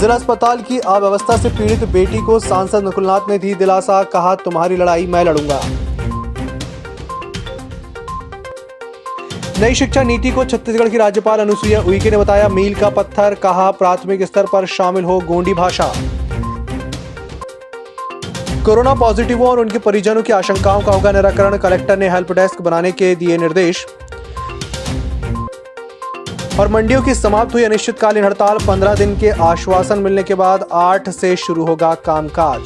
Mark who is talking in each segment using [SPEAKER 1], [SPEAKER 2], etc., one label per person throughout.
[SPEAKER 1] जिला अस्पताल की अव्यवस्था से पीड़ित बेटी को सांसद नकुलनाथ ने दी दिलासा, कहा तुम्हारी लड़ाई मैं लड़ूंगा। नई शिक्षा नीति को छत्तीसगढ़ की राज्यपाल अनुसुईया उइके ने बताया मील का पत्थर, कहा प्राथमिक स्तर पर शामिल हो गोंडी भाषा। कोरोना पॉजिटिवों और उनके परिजनों की आशंकाओं का होगा निराकरण, कलेक्टर ने हेल्प डेस्क बनाने के दिए निर्देश। और मंडियों की समाप्त हुई अनिश्चितकालीन हड़ताल, 15 दिन के आश्वासन मिलने के बाद 8 से शुरू होगा कामकाज।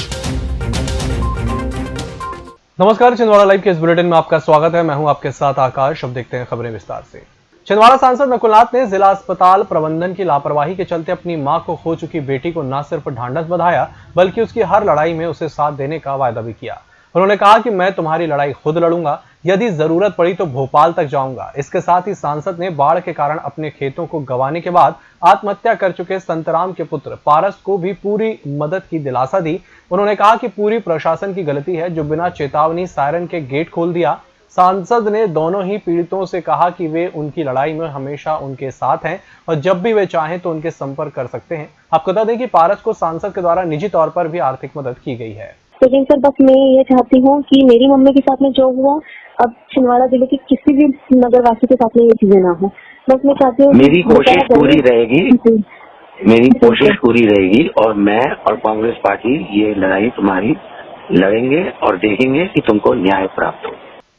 [SPEAKER 1] नमस्कार, छिंदवाड़ा लाइव के इस बुलेटिन में आपका स्वागत है। मैं हूं आपके साथ आकाश। अब देखते हैं खबरें विस्तार से। छिंदवाड़ा सांसद नकुलनाथ ने जिला अस्पताल प्रबंधन की लापरवाही के चलते अपनी मां को खो चुकी बेटी को न सिर्फ ढांढस बंधाया बल्कि उसकी हर लड़ाई में उसे साथ देने का वायदा भी किया। उन्होंने कहा कि मैं तुम्हारी लड़ाई खुद लड़ूंगा, यदि जरूरत पड़ी तो भोपाल तक जाऊंगा। इसके साथ ही सांसद ने बाढ़ के कारण अपने खेतों को गंवाने के बाद आत्महत्या कर चुके संतराम के पुत्र पारस को भी पूरी मदद की दिलासा दी। उन्होंने कहा कि पूरी प्रशासन की गलती है जो बिना चेतावनी सायरन के गेट खोल दिया। सांसद ने दोनों ही पीड़ितों से कहा कि वे उनकी लड़ाई में हमेशा उनके साथ हैं और जब भी वे चाहें तो उनके संपर्क कर सकते हैं। आपको बता दें कि पारस को सांसद के द्वारा निजी तौर पर भी आर्थिक मदद की गई है।
[SPEAKER 2] लेकिन सर बस मैं ये चाहती हूँ कि मेरी मम्मी के साथ में जो हुआ अब छिंदवाड़ा जिले के किसी भी नगरवासी के साथ में ये चीजें ना हो। बस मैं चाहती हूँ
[SPEAKER 3] मेरी कोशिश पूरी रहेगी और मैं और कांग्रेस पार्टी ये लड़ाई तुम्हारी लड़ेंगे और देखेंगे कि तुमको न्याय प्राप्त हो।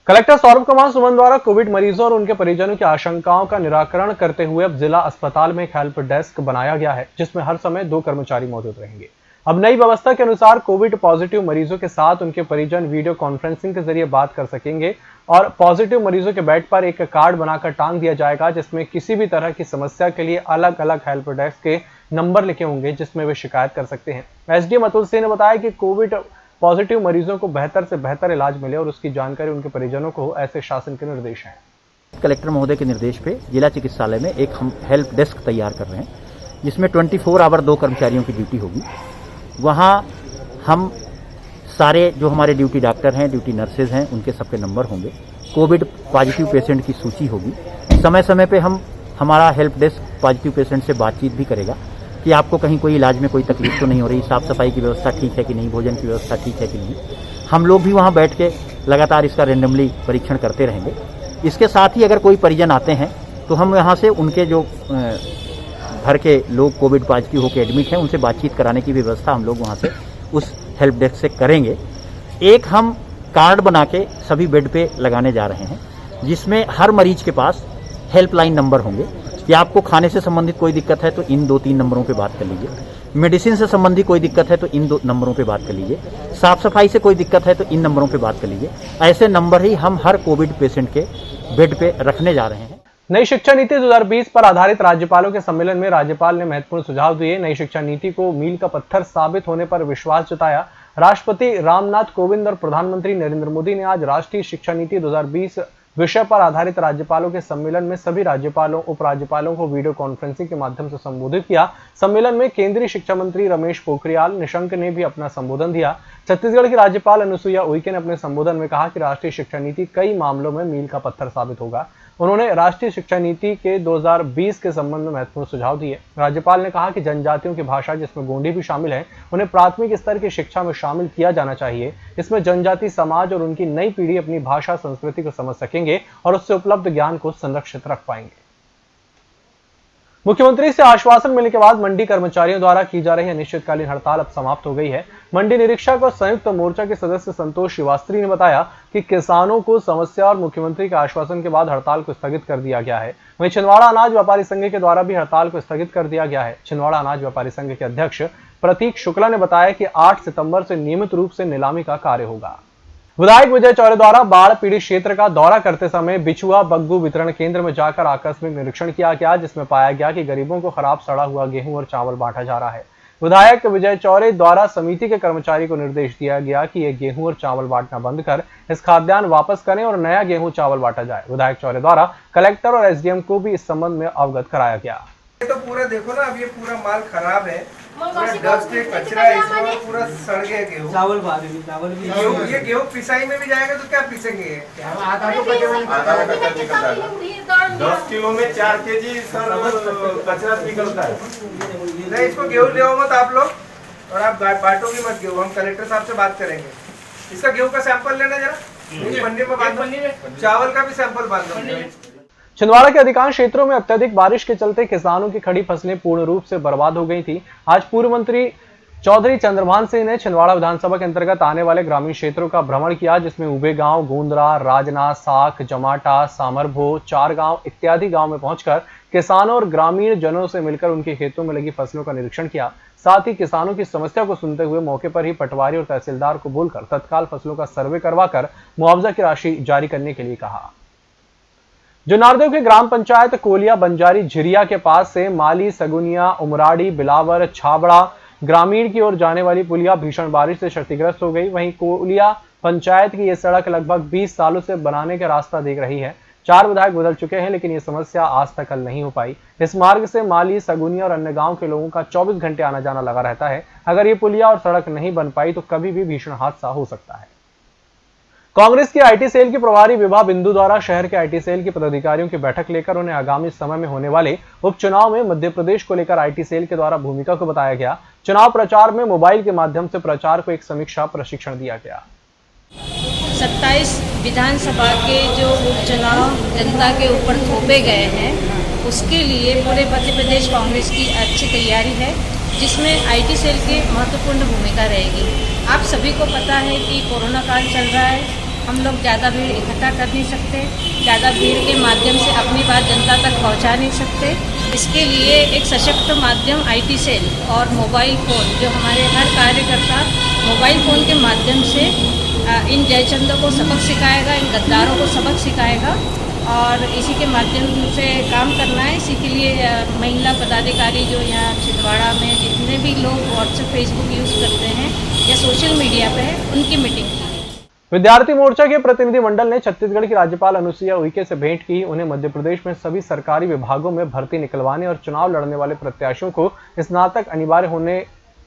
[SPEAKER 1] कलेक्टर सौरभ कुमार सुमन द्वारा कोविड मरीजों और उनके परिजनों की आशंकाओं का निराकरण करते हुए अब जिला अस्पताल में एक हेल्प डेस्क बनाया गया है जिसमें हर समय 2 कर्मचारी मौजूद रहेंगे। अब नई व्यवस्था के अनुसार कोविड पॉजिटिव मरीजों के साथ उनके परिजन वीडियो कॉन्फ्रेंसिंग के जरिए बात कर सकेंगे और पॉजिटिव मरीजों के बेड पर एक कार्ड बनाकर टांग दिया जाएगा जिसमें किसी भी तरह की समस्या के लिए अलग अलग हेल्प डेस्क के नंबर लिखे होंगे जिसमें वे शिकायत कर सकते हैं। एसडीएम अतुल सिंह ने बताया कि कोविड पॉजिटिव मरीजों को बेहतर से बेहतर इलाज मिले और उसकी जानकारी उनके परिजनों को हो, ऐसे शासन के निर्देश हैं।
[SPEAKER 4] कलेक्टर महोदय के निर्देश पे जिला चिकित्सालय में एक हम हेल्प डेस्क तैयार कर रहे हैं जिसमें 24 आवर 2 कर्मचारियों की ड्यूटी होगी। वहाँ हम सारे जो हमारे ड्यूटी डॉक्टर हैं, ड्यूटी नर्सेज हैं, उनके सबके नंबर होंगे। कोविड पॉजिटिव पेशेंट की सूची होगी। समय समय पे हमारा हेल्प डेस्क पॉजिटिव पेशेंट से बातचीत भी करेगा कि आपको कहीं कोई इलाज में कोई तकलीफ तो नहीं हो रही, साफ सफाई की व्यवस्था ठीक है कि नहीं, भोजन की व्यवस्था ठीक है कि नहीं। हम लोग भी वहाँ बैठ के लगातार इसका रेंडमली परीक्षण करते रहेंगे। इसके साथ ही अगर कोई परिजन आते हैं तो हम यहाँ से उनके जो घर के लोग कोविड पॉजिटिव होकर एडमिट हैं उनसे बातचीत कराने की व्यवस्था हम लोग वहाँ से उस हेल्प डेस्क से करेंगे। एक हम कार्ड बना के सभी बेड पे लगाने जा रहे हैं जिसमें हर मरीज के पास हेल्पलाइन नंबर होंगे कि आपको खाने से संबंधित कोई दिक्कत है तो इन 2-3 नंबरों पे बात कर लीजिए, मेडिसिन से संबंधित कोई दिक्कत है तो इन 2 नंबरों पे बात कर लीजिए, साफ सफाई से कोई दिक्कत है तो इन नंबरों पे बात कर लीजिए। ऐसे नंबर ही हम हर कोविड पेशेंट के बेड पे रखने जा रहे हैं।
[SPEAKER 1] नई शिक्षा नीति 2020 पर आधारित राज्यपालों के सम्मेलन में राज्यपाल ने महत्वपूर्ण सुझाव दिए। नई शिक्षा नीति को मील का पत्थर साबित होने पर विश्वास जताया। राष्ट्रपति रामनाथ कोविंद और प्रधानमंत्री नरेंद्र मोदी ने आज राष्ट्रीय शिक्षा नीति 2020 विषय पर आधारित राज्यपालों के सम्मेलन में सभी राज्यपालों उपराज्यपालों को वीडियो कॉन्फ्रेंसिंग के माध्यम से संबोधित किया। सम्मेलन में केंद्रीय शिक्षा मंत्री रमेश पोखरियाल निशंक ने भी अपना संबोधन दिया। छत्तीसगढ़ की राज्यपाल अनुसुईया उइके ने अपने संबोधन में कहा कि राष्ट्रीय शिक्षा नीति कई मामलों में मील का पत्थर साबित होगा। उन्होंने राष्ट्रीय शिक्षा नीति के 2020 के संबंध में महत्वपूर्ण सुझाव दिए। राज्यपाल ने कहा कि जनजातियों की भाषा जिसमें गोंडी भी शामिल है उन्हें प्राथमिक स्तर की शिक्षा में शामिल किया जाना चाहिए। इसमें जनजाति समाज और उनकी नई पीढ़ी अपनी भाषा संस्कृति को समझ सकेंगे और उससे उपलब्ध ज्ञान को संरक्षित रख पाएंगे। मुख्यमंत्री से आश्वासन मिलने के बाद मंडी कर्मचारियों द्वारा की जा रही अनिश्चितकालीन हड़ताल अब समाप्त हो गई है। मंडी निरीक्षक और संयुक्त मोर्चा के सदस्य संतोष श्रीवास्तव ने बताया कि किसानों को समस्या और मुख्यमंत्री के आश्वासन के बाद हड़ताल को स्थगित कर दिया गया है। वहीं छिंदवाड़ा अनाज व्यापारी संघ के द्वारा भी हड़ताल को स्थगित कर दिया गया है। छिंदवाड़ा अनाज व्यापारी संघ के अध्यक्ष प्रतीक शुक्ला ने बताया कि 8 सितंबर से नियमित रूप से नीलामी का कार्य होगा। विधायक विजय चौरे द्वारा बाढ़ पीड़ित क्षेत्र का दौरा करते समय बिछुआ बग्गू वितरण केंद्र में जाकर आकस्मिक निरीक्षण किया गया जिसमें पाया गया कि गरीबों को खराब सड़ा हुआ गेहूं और चावल बांटा जा रहा है। विधायक विजय चौरे द्वारा समिति के कर्मचारी को निर्देश दिया गया कि ये गेहूं और चावल बांटना बंद कर इस खाद्यान्न वापस करें और नया गेहूं चावल बांटा जाए। विधायक चौरे द्वारा कलेक्टर और एसडीएम को भी इस संबंध में अवगत कराया गया।
[SPEAKER 5] तो पूरा देखो ना, अब ये पूरा माल खराब है डस्ट कचरा है इसमें, पूरा सड़ गया गेहूँ।
[SPEAKER 6] चावल भी
[SPEAKER 5] गेहूँ ये गेहूँ पिसाई में भी जाएगा तो क्या पीसेंगे?
[SPEAKER 7] आधा तो कचरा निकलता है। 10 किलो में 4 केजी सर कचरा निकलता है।
[SPEAKER 5] नहीं, इसको गेहूँ ले आओ मत आप लोग, और आप बांटोगे मत गेहूँ। हम कलेक्टर साहब से बात करेंगे। इसका गेहूँ का सैंपल लेना जरा, पन्नी में बांध दो। चावल का भी सैंपल बांध दो।
[SPEAKER 1] छिंदवाड़ा के अधिकांश क्षेत्रों में अत्यधिक बारिश के चलते किसानों की खड़ी फसलें पूर्ण रूप से बर्बाद हो गई थी। आज पूर्व मंत्री चौधरी चंद्रभान सिंह ने छिंदवाड़ा विधानसभा के अंतर्गत आने वाले ग्रामीण क्षेत्रों का भ्रमण किया, जिसमें उबे गांव, गोंदरा, राजना, साख, जमाटा, सामरभो, चार गांव इत्यादि गांव में पहुंचकर किसानों और ग्रामीण जनों से मिलकर उनके खेतों में लगी फसलों का निरीक्षण किया। साथ ही किसानों की समस्या को सुनते हुए मौके पर ही पटवारी और तहसीलदार को बोलकर तत्काल फसलों का सर्वे करवाकर मुआवजा की राशि जारी करने के लिए कहा। जो नारदेव के ग्राम पंचायत कोलिया बंजारी झिरिया के पास से माली, सगुनिया, उमराड़ी, बिलावर, छाबड़ा ग्रामीण की ओर जाने वाली पुलिया भीषण बारिश से क्षतिग्रस्त हो गई। वहीं कोलिया पंचायत की यह सड़क लगभग 20 सालों से बनाने का रास्ता देख रही है। 4 विधायक बदल चुके हैं, लेकिन ये समस्या आज तक हल नहीं हो पाई। इस मार्ग से माली, सगुनिया और अन्य गांव के लोगों का 24 घंटे आना जाना लगा रहता है। अगर ये पुलिया और सड़क नहीं बन पाई तो कभी भी भीषण हादसा हो सकता है। कांग्रेस की आईटी सेल की प्रभारी विभा बिंदु द्वारा शहर के आईटी सेल के पदाधिकारियों की बैठक लेकर उन्हें आगामी समय में होने वाले उपचुनाव में मध्य प्रदेश को लेकर आईटी सेल के द्वारा भूमिका को बताया गया। चुनाव प्रचार में मोबाइल के माध्यम से प्रचार को एक समीक्षा प्रशिक्षण दिया गया।
[SPEAKER 8] 27 विधानसभा के जो उपचुनाव जनता के ऊपर थोपे गए हैं, उसके लिए पूरे मध्य प्रदेश कांग्रेस की अच्छी तैयारी है, जिसमें आईटी सेल की महत्वपूर्ण भूमिका रहेगी। आप सभी को पता है कि कोरोना काल चल रहा है, हम लोग ज़्यादा भीड़ इकट्ठा कर नहीं सकते, ज़्यादा भीड़ के माध्यम से अपनी बात जनता तक पहुंचा नहीं सकते। इसके लिए एक सशक्त माध्यम आईटी सेल और मोबाइल फ़ोन, जो हमारे हर कार्यकर्ता मोबाइल फ़ोन के माध्यम से इन जयचंदों को सबक सिखाएगा, इन गद्दारों को सबक सिखाएगा और इसी के माध्यम से काम करना है। इसी के लिए महिला पदाधिकारी जो यहाँ छिंदवाड़ा में जितने भी लोग व्हाट्सएप, फेसबुक यूज़ करते हैं या सोशल मीडिया पे है, उनकी मीटिंग की।
[SPEAKER 1] विद्यार्थी मोर्चा के प्रतिनिधि मंडल ने छत्तीसगढ़ की राज्यपाल अनुसुईया उइके से भेंट की। उन्हें मध्य प्रदेश में सभी सरकारी विभागों में भर्ती निकलवाने और चुनाव लड़ने वाले प्रत्याशियों को स्नातक अनिवार्य होने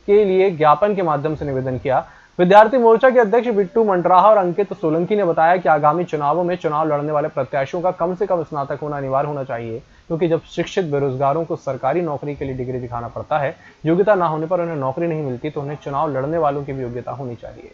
[SPEAKER 1] के लिए ज्ञापन के माध्यम से निवेदन किया। विद्यार्थी मोर्चा के अध्यक्ष बिट्टू मंटराहा और अंकित सोलंकी ने बताया कि आगामी चुनावों में चुनाव लड़ने वाले प्रत्याशियों का कम से कम स्नातक होना अनिवार्य होना चाहिए, क्योंकि जब शिक्षित बेरोजगारों को सरकारी नौकरी के लिए डिग्री दिखाना पड़ता है, योग्यता न होने पर उन्हें नौकरी नहीं मिलती, तो उन्हें चुनाव लड़ने वालों की भी योग्यता होनी चाहिए।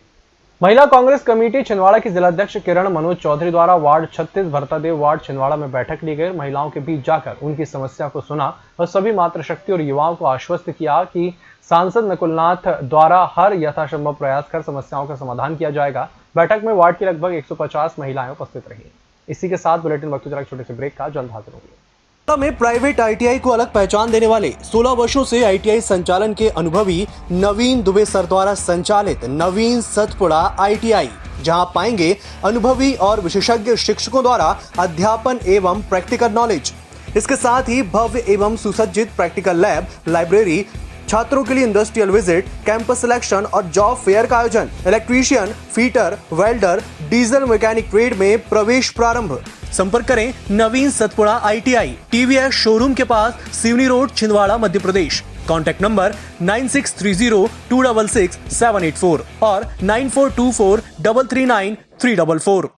[SPEAKER 1] महिला कांग्रेस कमेटी छिंदवाड़ा की जिलाध्यक्ष किरण मनोज चौधरी द्वारा वार्ड 36 भरतादेव वार्ड छिंदवाड़ा में बैठक ली गई। महिलाओं के बीच जाकर उनकी समस्या को सुना और सभी मातृशक्ति और युवाओं को आश्वस्त किया कि सांसद नकुलनाथ द्वारा हर यथासंभव प्रयास कर समस्याओं का समाधान किया जाएगा। बैठक में वार्ड की लगभग 150 महिलाएं उपस्थित रही। इसी के साथ बुलेटिन वक्त जरा छोटे से ब्रेक का जल्द हाजिर होंगे।
[SPEAKER 9] में प्राइवेट आईटीआई को अलग पहचान देने वाले 16 वर्षों से आईटीआई संचालन के अनुभवी नवीन दुबे सर द्वारा संचालित नवीन सतपुड़ा आईटीआई, जहां पाएंगे अनुभवी और विशेषज्ञ शिक्षकों द्वारा अध्यापन एवं प्रैक्टिकल नॉलेज। इसके साथ ही भव्य एवं सुसज्जित प्रैक्टिकल लैब, लाइब्रेरी, छात्रों के लिए इंडस्ट्रियल विजिट, कैंपस सिलेक्शन और जॉब फेयर का आयोजन। Electrician, fitter, welder, diesel mechanic trade में प्रवेश प्रारंभ। संपर्क करें नवीन सतपुड़ा आईटीआई, टीवीएस शोरूम के पास, Seoni road, Chhindwara, Madhya Pradesh. Contact number 9630266784 और 9424339344।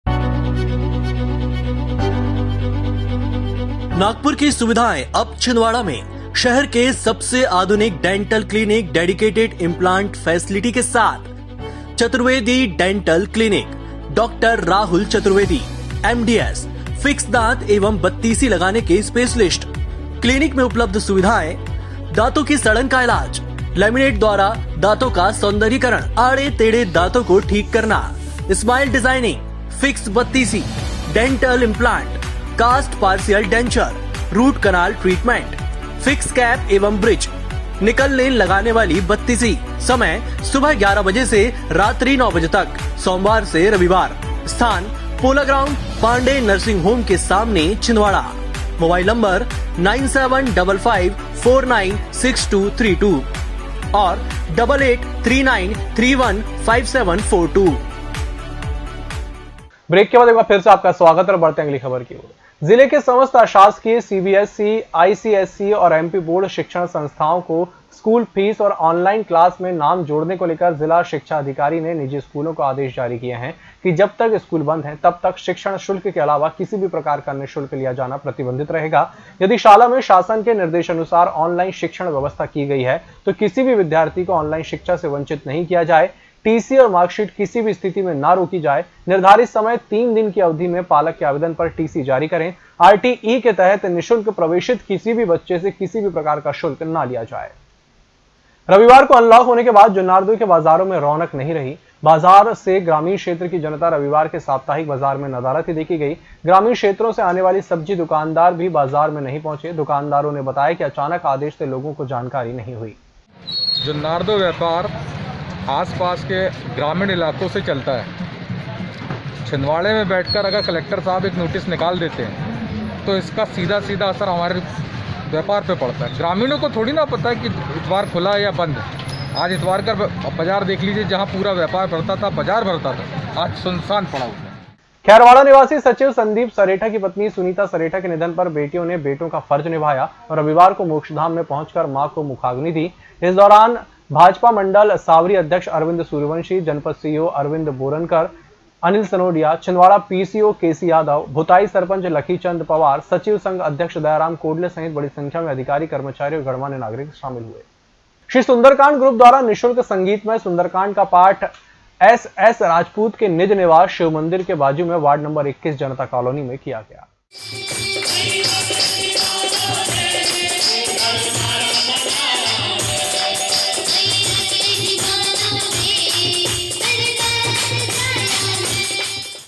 [SPEAKER 9] नागपुर की सुविधाएं अब छिंदवाड़ा में। शहर के सबसे आधुनिक dental clinic, dedicated implant facility के साथ Chaturvedi dental clinic, doctor Rahul Chaturvedi, MDS, fix दांत एवं बत्तीसी लगाने के स्पेशलिस्ट। क्लिनिक में उपलब्ध सुविधाएं: दांतों की सड़न का इलाज, लैमिनेट द्वारा दांतों का सौंदर्यीकरण, आड़े टेढ़े दांतों को ठीक करना, स्माइल डिजाइनिंग, फिक्स बत्तीसी, dental implant, cast partial denture, root canal treatment, fix cap एवं ब्रिज, निकलने लगाने वाली बत्तीसी। समय सुबह 11 बजे से रात्रि 9 बजे तक, सोमवार से रविवार। स्थान पोला ग्राउंड, पांडे नर्सिंग होम के सामने, छिंदवाड़ा। मोबाइल नंबर 9755496232 और 8839315742।
[SPEAKER 1] ब्रेक के बाद एक बार फिर से आपका स्वागत और बढ़ते हैं अगली खबर की ओर। जिले के समस्त अशासकीय सीबीएसई, आईसीएसई और एमपी बोर्ड शिक्षण संस्थाओं को स्कूल फीस और ऑनलाइन क्लास में नाम जोड़ने को लेकर जिला शिक्षा अधिकारी ने निजी स्कूलों को आदेश जारी किए हैं कि जब तक स्कूल बंद है तब तक शिक्षण शुल्क के अलावा किसी भी प्रकार का अन्य शुल्क लिया जाना प्रतिबंधित रहेगा। यदि शाला में शासन के निर्देशानुसार ऑनलाइन शिक्षण व्यवस्था की गई है तो किसी भी विद्यार्थी को ऑनलाइन शिक्षा से वंचित नहीं किया जाए। टीसी और मार्कशीट किसी भी स्थिति में ना रोकी जाए। निर्धारित समय 3 दिन की अवधि में पालक के आवेदन पर टीसी जारी करें। आरटीई के तहत निःशुल्क प्रवेशित किसी भी बच्चे से किसी भी प्रकार का शुल्क ना लिया जाए। रविवार को अनलॉक होने के बाद जुन्नारदेव के बाजारों में रौनक नहीं रही। बाजार से ग्रामीण क्षेत्र की जनता रविवार के साप्ताहिक बाजार में नदारत देखी गई। ग्रामीण क्षेत्रों से आने वाली सब्जी दुकानदार भी बाजार में नहीं पहुंचे। दुकानदारों ने बताया कि अचानक आदेश से लोगों को जानकारी नहीं हुई।
[SPEAKER 6] जुन्नारदेव व्यापार आसपास के ग्रामीण इलाकों से चलता है। छिंदवाड़े में बैठकर अगर कलेक्टर साहब एक नोटिस निकाल देते हैं तो इसका सीधा असर हमारे व्यापार पे पड़ता है। ग्रामीणों को थोड़ी ना पता है कि इतवार खुला है या बंद है। आज इतवार का बाजार देख लीजिए, जहां पूरा व्यापार भरता था, बाजार भरता था, आज सुनसान पड़ा हुआ है।
[SPEAKER 1] खैरवाड़ा निवासी सचिव संदीप सरेठा की पत्नी सुनीता सरेठा के निधन पर बेटियों ने बेटों का फर्ज निभाया और रविवार को मोक्षधाम में पहुंचकर मां को मुखाग्नि दी। इस दौरान भाजपा मंडल सावरी अध्यक्ष अरविंद सूर्यवंशी, जनपद सीईओ अरविंद बोरनकर, अनिल सनोडिया, छिंदवाड़ा पीसीओ केसी यादव, भुताई सरपंच लखीचंद पवार, सचिव संघ अध्यक्ष दयाराम कोडले सहित बड़ी संख्या में अधिकारी, कर्मचारी और गणमान्य नागरिक शामिल हुए। श्री सुंदरकांड ग्रुप द्वारा निःशुल्क संगीतमय सुंदरकांड का पाठ एस राजपूत के निज निवास शिव मंदिर के बाजू में वार्ड नंबर 21 जनता कॉलोनी में किया गया।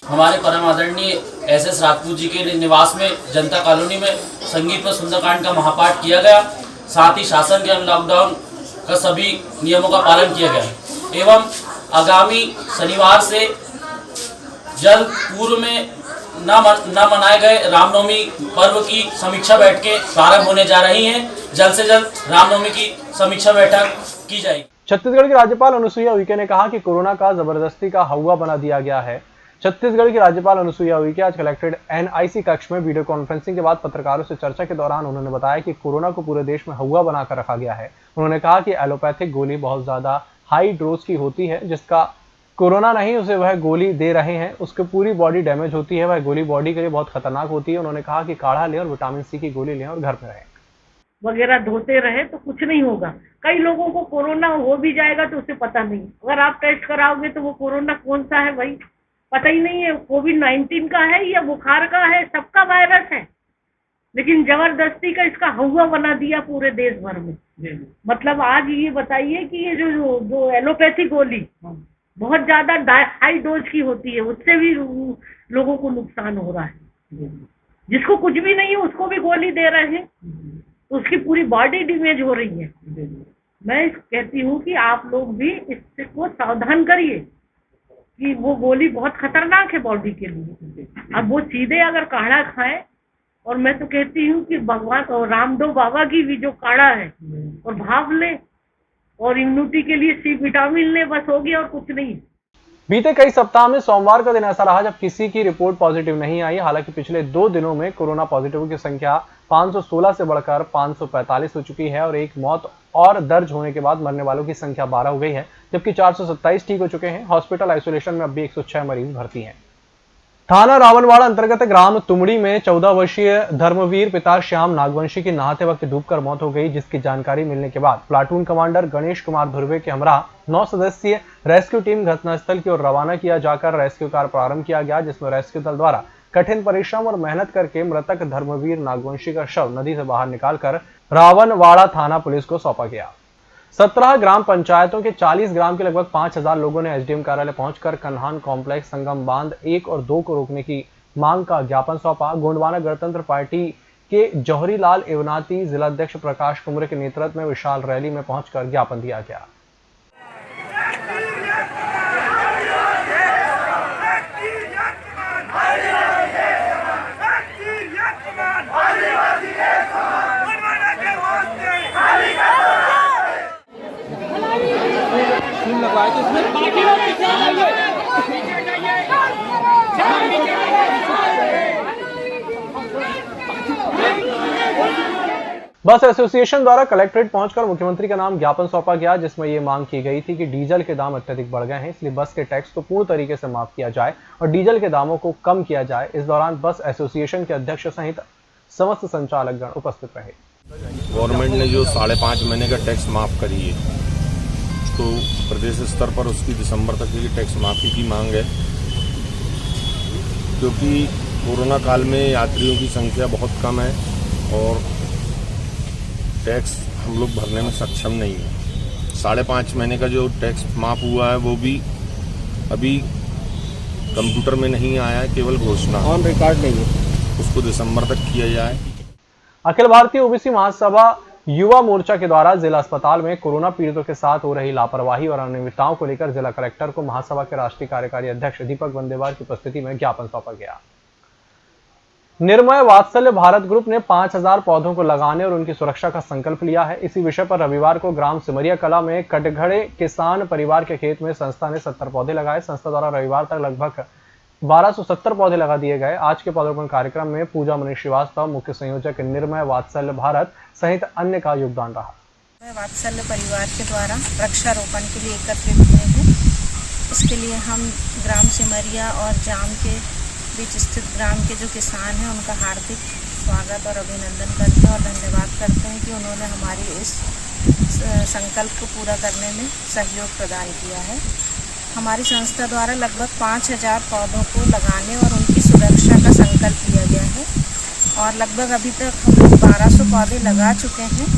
[SPEAKER 10] हमारे परम आदरणीय एस राजपूत जी के निवास में जनता कॉलोनी में संगीत में सुंदरकांड का महापाठ किया गया। साथ ही शासन के लॉकडाउन का सभी नियमों का पालन किया गया एवं आगामी शनिवार से जल्द पूर्व में न मनाए गए रामनवमी पर्व की समीक्षा बैठकें प्रारंभ होने जा रही हैं। जल्द से जल्द रामनवमी की समीक्षा बैठक की जाएगी।
[SPEAKER 1] छत्तीसगढ़ की राज्यपाल अनुसुईया उइके ने कहा कि कोरोना का जबरदस्ती का हवा बना दिया गया है। छत्तीसगढ़ की राज्यपाल अनुसुईया उइके आज कलेक्ट्रेट एनआईसी कक्ष में वीडियो कॉन्फ्रेंसिंग के बाद पत्रकारों से चर्चा के दौरान उन्होंने बताया कि कोरोना को पूरे देश में हवा बनाकर रखा गया है। उन्होंने कहा कि एलोपैथिक गोली बहुत ज्यादा हाई डोज की होती है, जिसका कोरोना नहीं उसे वह गोली दे रहे हैं, उसकी पूरी बॉडी डैमेज होती है, वह गोली बॉडी के लिए बहुत खतरनाक होती है। उन्होंने कहा कि काढ़ा लें और विटामिन सी की गोली लें और घर पर रहें
[SPEAKER 11] वगैरह धोते रहे तो कुछ नहीं होगा। कई लोगों को कोरोना हो भी जाएगा तो उसे पता नहीं। अगर आप टेस्ट कराओगे तो वो कोरोना कौन सा है भाई पता ही नहीं है। कोविड-19 का है या बुखार का है, सबका वायरस है, लेकिन जबरदस्ती का इसका हवा बना दिया पूरे देश भर में। मतलब आज ये बताइए कि ये जो एलोपैथी गोली बहुत ज्यादा हाई डोज की होती है, उससे भी लोगों को नुकसान हो रहा है। जिसको कुछ भी नहीं है उसको भी गोली दे रहे हैं, उसकी पूरी बॉडी डैमेज हो रही है। मैं कहती हूँ कि आप लोग भी इससे को सावधान करिए कि वो गोली बहुत खतरनाक है बॉडी के लिए। अब वो सीधे अगर काढ़ा खाए, और मैं तो कहती हूँ कि भगवान और रामदेव बाबा की भी जो काढ़ा है और भाप ले और इम्यूनिटी के लिए सी विटामिन ले, बस हो गया और कुछ नहीं।
[SPEAKER 1] बीते कई सप्ताह में सोमवार का दिन ऐसा रहा जब किसी की रिपोर्ट पॉजिटिव नहीं आई। हालांकि पिछले 2 दिनों में कोरोना पॉजिटिव की संख्या 516 से बढ़कर 545 हो चुकी है और एक मौत और दर्ज होने के बाद मरने वालों की संख्या 12 हो गई है, जबकि 427 ठीक हो चुके हैं। हॉस्पिटल आइसोलेशन में अब भी 106 मरीज भर्ती हैं। थाना रावणवाड़ा अंतर्गत ग्राम तुमड़ी में 14 वर्षीय धर्मवीर पिता श्याम नागवंशी की नहाते वक्त डूबकर मौत हो गई, जिसकी जानकारी मिलने के बाद प्लाटून कमांडर गणेश कुमार धुर्वे के हमरा 9 सदस्यीय रेस्क्यू टीम घटनास्थल की ओर रवाना किया जाकर रेस्क्यू कार्य प्रारंभ किया गया, जिसमें रेस्क्यू दल द्वारा कठिन परिश्रम और मेहनत करके मृतक धर्मवीर नागवंशी का शव नदी से बाहर निकालकर रावणवाड़ा थाना पुलिस को सौंपा गया। 17 ग्राम पंचायतों के 40 ग्राम के लगभग 5000 लोगों ने एसडीएम कार्यालय पहुंचकर कन्हान कॉम्प्लेक्स संगम बांध 1 और 2 को रोकने की मांग का ज्ञापन सौंपा। गोंडवाना गणतंत्र पार्टी के जौहरी लाल एवनाती जिलाध्यक्ष प्रकाश कुमरे के नेतृत्व में विशाल रैली में पहुंचकर ज्ञापन दिया गया। बस एसोसिएशन द्वारा कलेक्ट्रेट पहुंचकर मुख्यमंत्री का नाम ज्ञापन सौंपा गया, जिसमें यह मांग की गई थी कि डीजल के दाम अत्यधिक बढ़ गए हैं, इसलिए बस के टैक्स को पूर्ण तरीके से माफ किया जाए और डीजल के दामों को कम किया जाए। इस दौरान बस एसोसिएशन के अध्यक्ष सहित समस्त संचालकगण उपस्थित रहे।
[SPEAKER 12] गवर्नमेंट ने जो 5.5 महीने का टैक्स माफ करी है, तो प्रदेश स्तर पर उसकी दिसंबर तक की टैक्स माफी की मांग है, क्योंकि कोरोना काल में यात्रियों की संख्या बहुत कम है और टैक्स हम लोग भरने में सक्षम नहीं है। 5.5 महीने का जो टैक्स माफ हुआ है वो भी अभी कंप्यूटर में नहीं आया है, केवल घोषणा ऑन रिकॉर्ड नहीं है, उसको दिसंबर तक किया जाए।
[SPEAKER 1] अखिल भारतीय ओबीसी महासभा युवा मोर्चा के द्वारा जिला अस्पताल में कोरोना पीड़ितों के साथ हो रही लापरवाही और अनियमितताओं को लेकर जिला कलेक्टर को महासभा के राष्ट्रीय कार्यकारी अध्यक्ष दीपक वंदेवार की उपस्थिति में ज्ञापन सौंपा गया। निर्मय वात्सल्य भारत ग्रुप ने 5000 पौधों को लगाने और उनकी सुरक्षा का संकल्प लिया है। इसी विषय पर रविवार को ग्राम सिमरिया कला में कटघड़े किसान परिवार के खेत में संस्था ने 70 पौधे लगाए। संस्था द्वारा रविवार तक लगभग 1270 पौधे लगा दिए गए। आज के पौधरोपण कार्यक्रम में पूजा मनीष श्रीवास्तव, मुख्य संयोजक निर्मय वात्सल्य भारत सहित अन्य का योगदान रहा।
[SPEAKER 8] वात्सल्य परिवार के द्वारा वृक्षारोपण के लिए एकत्रित हुए हैं। इसके लिए हम ग्राम सिमरिया और जाम के बीच स्थित ग्राम के जो किसान हैं उनका हार्दिक स्वागत और अभिनंदन करते हैं और धन्यवाद करते हैं कि उन्होंने हमारी इस संकल्प को पूरा करने में सहयोग प्रदान किया है। हमारी संस्था द्वारा लगभग 5000 पौधों को लगाने और उनकी सुरक्षा का संकल्प लिया गया है और लगभग अभी तक हम लोग 1200 पौधे लगा चुके हैं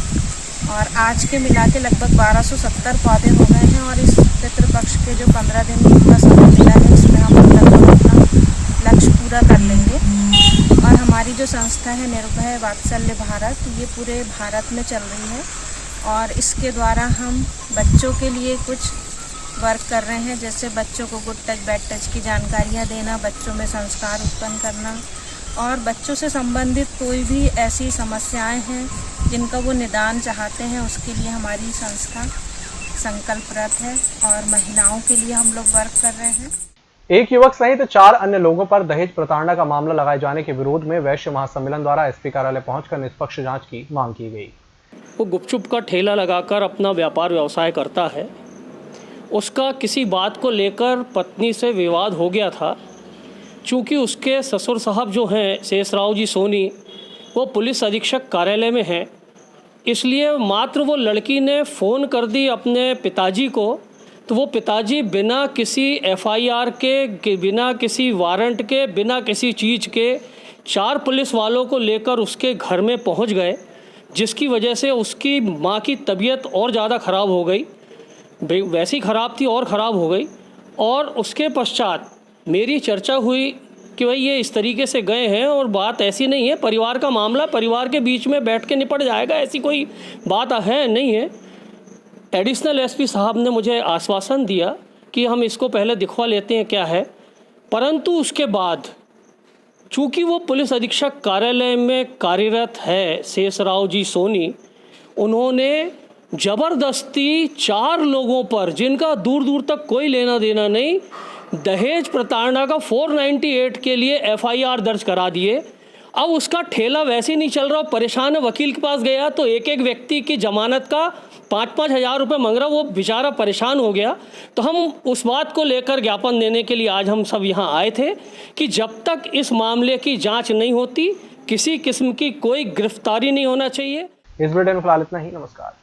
[SPEAKER 8] और आज के मिला के लगभग 1270 पौधे हो गए हैं और इस पितृपक्ष के जो 15 दिन का समय मिला है इसमें हम लगभग अपना लक्ष्य पूरा कर लेंगे। और हमारी जो संस्था है निर्भय वात्सल्य भारत, ये पूरे भारत में चल रही है और इसके द्वारा हम बच्चों के लिए कुछ वर्क कर रहे हैं, जैसे बच्चों को गुड टच बैड टच की जानकारियाँ देना, बच्चों में संस्कार उत्पन्न करना और बच्चों से संबंधित कोई भी ऐसी समस्याएं हैं जिनका वो निदान चाहते हैं, उसके लिए हमारी संस्था संकल्परत है और महिलाओं के लिए हम लोग वर्क कर रहे हैं।
[SPEAKER 1] एक युवक सहित 4 अन्य लोगों पर दहेज प्रताड़ना का मामला लगाए जाने के विरोध में वैश्य महासम्मेलन द्वारा एसपी कार्यालय पहुंचकर निष्पक्ष जांच की मांग की गई।
[SPEAKER 13] वो गुपचुप का ठेला लगाकर अपना व्यापार व्यवसाय करता है। उसका किसी बात को लेकर पत्नी से विवाद हो गया था। चूँकि उसके ससुर साहब जो हैं शेषराव जी सोनी, वो पुलिस अधीक्षक कार्यालय में हैं, इसलिए मात्र वो लड़की ने फ़ोन कर दी अपने पिताजी को, तो वो पिताजी बिना किसी एफआईआर के, बिना किसी वारंट के, बिना किसी चीज़ के 4 पुलिस वालों को लेकर उसके घर में पहुंच गए, जिसकी वजह से उसकी माँ की तबीयत और ज़्यादा ख़राब हो गई। वैसी ख़राब थी और ख़राब हो गई। और उसके पश्चात मेरी चर्चा हुई कि भाई ये इस तरीके से गए हैं और बात ऐसी नहीं है, परिवार का मामला परिवार के बीच में बैठ के निपट जाएगा, ऐसी कोई बात है नहीं है। एडिशनल एसपी साहब ने मुझे आश्वासन दिया कि हम इसको पहले दिखवा लेते हैं क्या है, परंतु उसके बाद चूँकि वो पुलिस अधीक्षक कार्यालय में कार्यरत है शेषराव जी सोनी, उन्होंने ज़बरदस्ती 4 लोगों पर, जिनका दूर दूर तक कोई लेना देना नहीं, दहेज प्रताड़ना का 498 के लिए एफआईआर दर्ज करा दिए। अब उसका ठेला वैसे नहीं चल रहा, परेशान है, वकील के पास गया तो एक एक व्यक्ति की जमानत का 5-5 हज़ार रुपये मांग रहा, वो बेचारा परेशान हो गया। तो हम उस बात को लेकर ज्ञापन देने के लिए आज हम सब यहाँ आए थे कि जब तक इस मामले की जांच नहीं होती किसी किस्म की कोई गिरफ्तारी नहीं होना चाहिए।
[SPEAKER 1] इस वीडियो में फिलहाल इतना ही। नमस्कार।